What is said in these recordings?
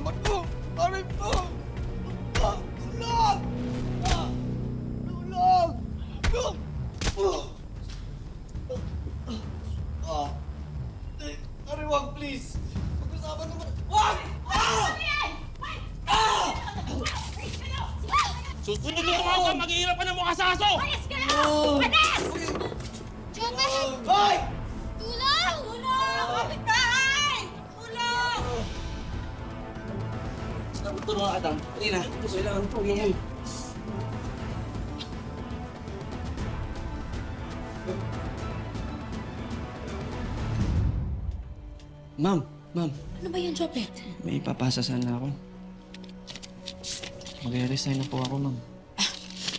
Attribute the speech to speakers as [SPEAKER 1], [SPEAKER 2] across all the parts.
[SPEAKER 1] naman po! Aray po! Tulong! Tulong! Aray, wag, please! Pag-usapan naman... Wag!
[SPEAKER 2] Susunod mo ka! Maghihirap ka ng mukha sa aso!
[SPEAKER 3] Alis ka na! Alis! Jopet!
[SPEAKER 1] Hoy!
[SPEAKER 3] Tulong! Tulong! Kapitbahay! Tulong!
[SPEAKER 1] Tulungan ka, Tang. Halina. Kailangan ko yan.
[SPEAKER 4] Ma'am,
[SPEAKER 3] Ano ba yan, Jopet?
[SPEAKER 4] may ipapasa sana ako. Mag-resign na po ako, ma'am.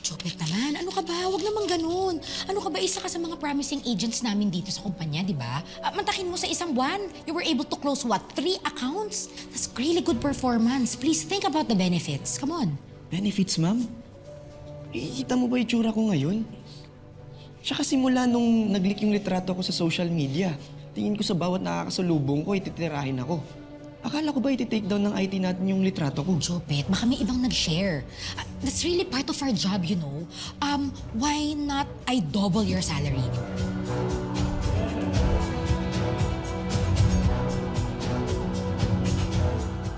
[SPEAKER 3] Jopet naman, ano ka ba? Huwag naman ganun. Ano ka ba, isa ka sa mga promising agents namin dito sa kumpanya, di ba? Mantakin mo sa isang buwan. You were able to close, what, 3 accounts? That's really good performance. Please think about the benefits. Come on.
[SPEAKER 4] Benefits, ma'am? Ikita mo ba itsura ko ngayon? Tsaka simula nung nag-leak yung litrato ko sa social media, tingin ko sa bawat nakakasalubong ko, ititirahin ako. Akala ko ba iti-take down ng IT natin yung litrato ko?
[SPEAKER 3] Jopet, baka may ibang nag-share. That's really part of our job, you know. Why not I double your salary?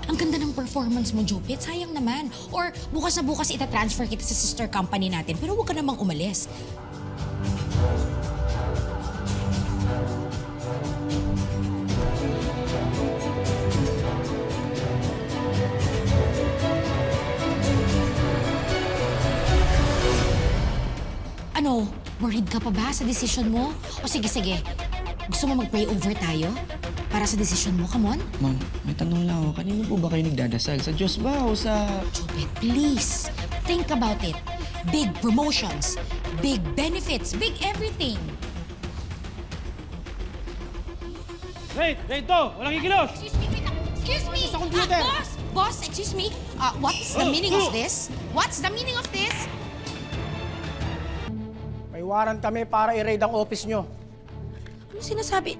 [SPEAKER 3] Ang ganda ng performance mo, Jopet. Sayang naman. Or bukas na bukas ita-transfer kita sa sister company natin. Pero huwag ka namang umalis. Ano, worried ka pa ba sa decision mo? O sige, gusto mo mag-pray over tayo? Para sa decision mo, come on?
[SPEAKER 4] Ma'am, may tanong lang ako. Kanino po ba kayo nagdadasal? Sa Diyos ba o sa...
[SPEAKER 3] Jopet, please, think about it. Big promotions, big benefits, big everything.
[SPEAKER 2] Wait! Dito! Walang kikilos!
[SPEAKER 3] Excuse me, wait lang. Excuse me!
[SPEAKER 2] Sa computer.
[SPEAKER 3] Boss, excuse me. What's the meaning of this? What's the meaning of this?
[SPEAKER 5] May warrant kami para i-raid ang office nyo.
[SPEAKER 3] Ano sinasabi?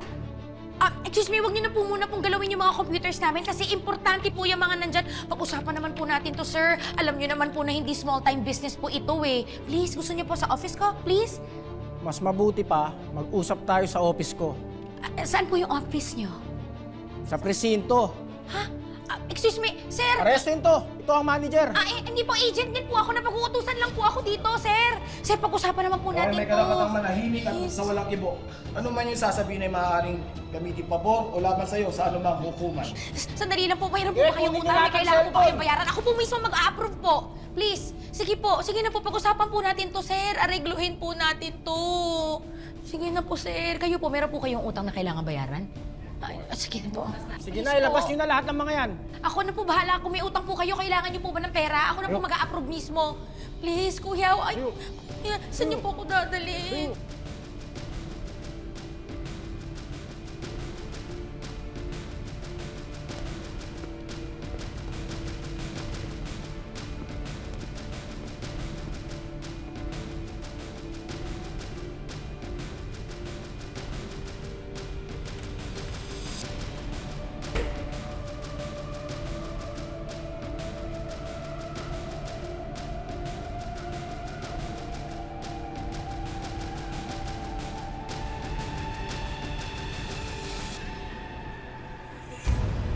[SPEAKER 3] Excuse me, huwag niyo na po muna pong galawin yung mga computers namin kasi importante po yung mga nandyan. Pag-usapan naman po natin to, sir. Alam niyo naman po na hindi small-time business po ito eh. Please, gusto niyo po sa office ko? Please?
[SPEAKER 5] Mas mabuti pa, mag-usap tayo sa office ko.
[SPEAKER 3] Saan po yung office niyo?
[SPEAKER 5] Sa presinto.
[SPEAKER 3] Ha? Excuse me, sir!
[SPEAKER 5] Arrestin to! Ito ang manager.
[SPEAKER 3] Hindi po, agent din po ako. Napag-uutusan lang po ako dito, sir. Sir, pag-usapan naman po natin
[SPEAKER 6] may karapatang manahimik at sa walang ibo. Ano man yung sasabihin ay maaaring gamitin pabor o laban sa'yo sa anumang hukuman.
[SPEAKER 3] Sandali lang po, mayroon po ba kayong utang? May kailangan po ba kayong bayaran? Ako po mismo mag-a-approve po. Please, sige na po, pag-usapan po natin to, sir. Aregluhin po natin to. Sige na po, sir. Kayo po, meron po kayong utang na kailangan bayaran? Sige na po.
[SPEAKER 5] Sige na, ilabas nyo na lahat ng mga yan.
[SPEAKER 3] Ako na po bahala. Kung may utang po kayo, kailangan niyo po ba ng pera? Ako na po mag-a-approve mismo. Please, kuya. Ay, saan niyo po ako dadalhin?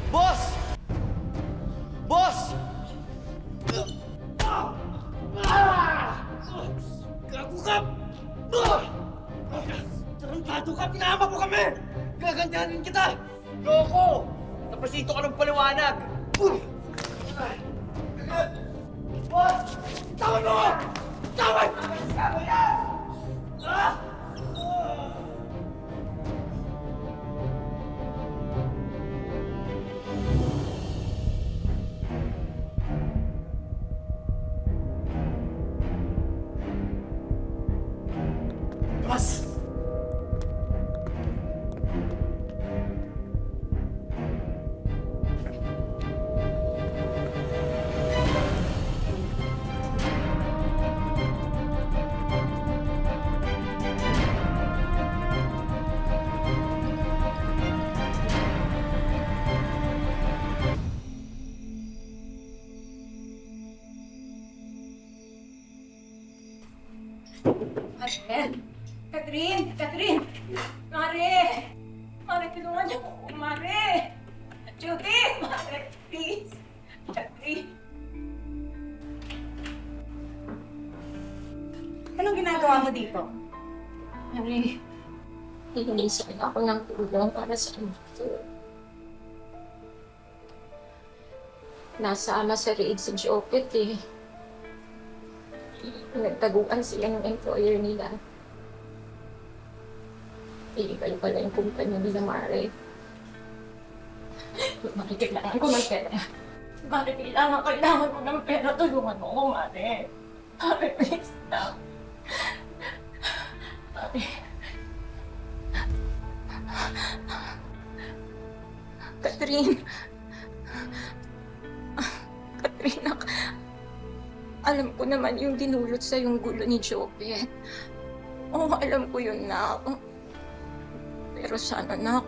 [SPEAKER 1] Boss! Boss! Gago ka! Tarantado ka! Pinama mo kami! Gagantihanin kita! Loko! Naprasito ka ng paliwanag! Boss! Tawan mo! Tawan! Sama yan! Boss!
[SPEAKER 7] Catherine! Catherine! Catherine! Mare! Mare, tulungan niyo ako. Mare! Judy! Mare, please! Catherine! Anong ginagawa mo dito?
[SPEAKER 3] Mare, hihilisan ako ng tulong para sa inyo. Nasa ama sa Reid si Jopet eh. Nagtaguan sila ng employer nila. Illegal pala yung kumpanya nila, Mare. Mare, kailangan ko ng pera. Mare, kailangan ko ng pera. Tulungan mo ako, Mare. Mare, please na. Mare. Catherine. Catherine, alam ko naman yung dinulot sa yung gulo ni Jopet. Oo, alam ko yun, nak. Pero sana, nak,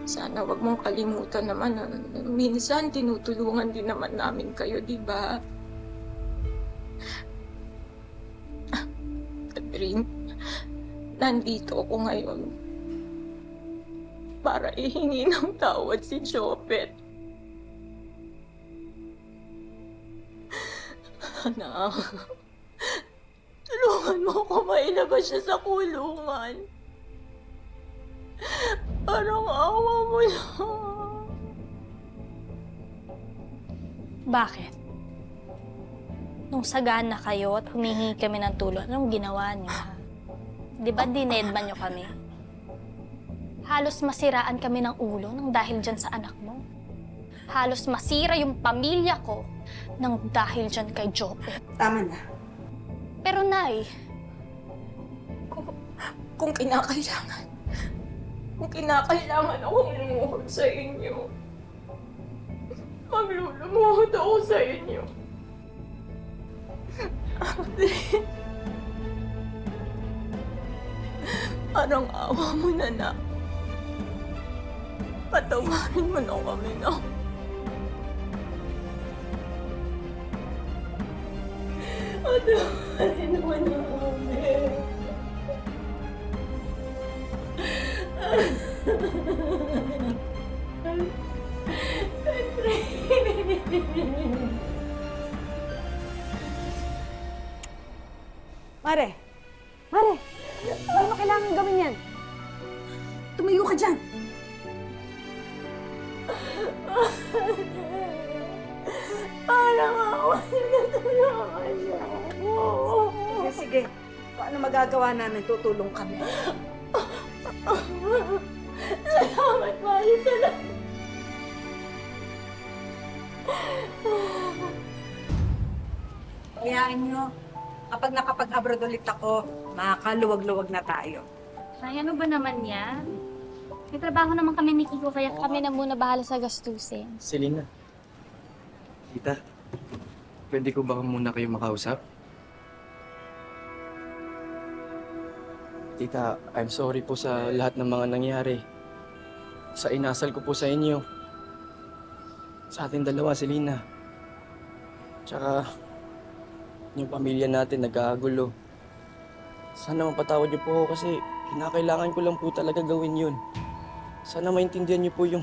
[SPEAKER 3] sana wag mong kalimutan naman na minsan tinutulungan din naman namin kayo, di ba? Catherine, nandito ako ngayon para ihingi ng tawad si Jopet. Anak, tulungan mo ako mailabas siya sa kulungan. Parang awa mo lang.
[SPEAKER 8] Bakit? Nung sagana kayo at humingi kami ng tulong, anong ginawa niyo? Ha? Di ba dinedman niyo kami? Halos masiraan kami ng ulo nang dahil dyan sa anak mo. Halos masira yung pamilya ko nang dahil dyan kay Jopet.
[SPEAKER 7] Tama na.
[SPEAKER 8] Pero Nay,
[SPEAKER 3] Kung kinakailangan akong lumuhod sa inyo, maglulumuhod ako sa inyo. Parang awa mo na, nak. Patawarin mo na kami, nak. Patawarin mo na kami.
[SPEAKER 7] Mare! Mare! Ano mo kailangan gawin yan? Tumayo ka dyan!
[SPEAKER 3] Parang awa na tulungan niyo ako.
[SPEAKER 7] Sige, sige. Kung ano magagawa namin, tutulong kami.
[SPEAKER 3] Salamat, Mari. Salamat.
[SPEAKER 7] Kayain nyo, kapag nakapag-abroad ulit ako, makakaluwag-luwag na tayo.
[SPEAKER 8] Ay, ano ba naman yan? May trabaho naman kami ni Kiko, kaya kami na muna bahala sa gastusin.
[SPEAKER 4] Selena. Tita, pwede ko ba muna kayo makausap? Tita, I'm sorry po sa lahat ng mga nangyari. Sa inasal ko po sa inyo. Sa ating dalawa, Selena. Tsaka, yung pamilya natin nagkagulo. Sana mapatawad niyo po ako kasi kinakailangan ko lang po talaga gawin yun. Sana maintindihan niyo po yung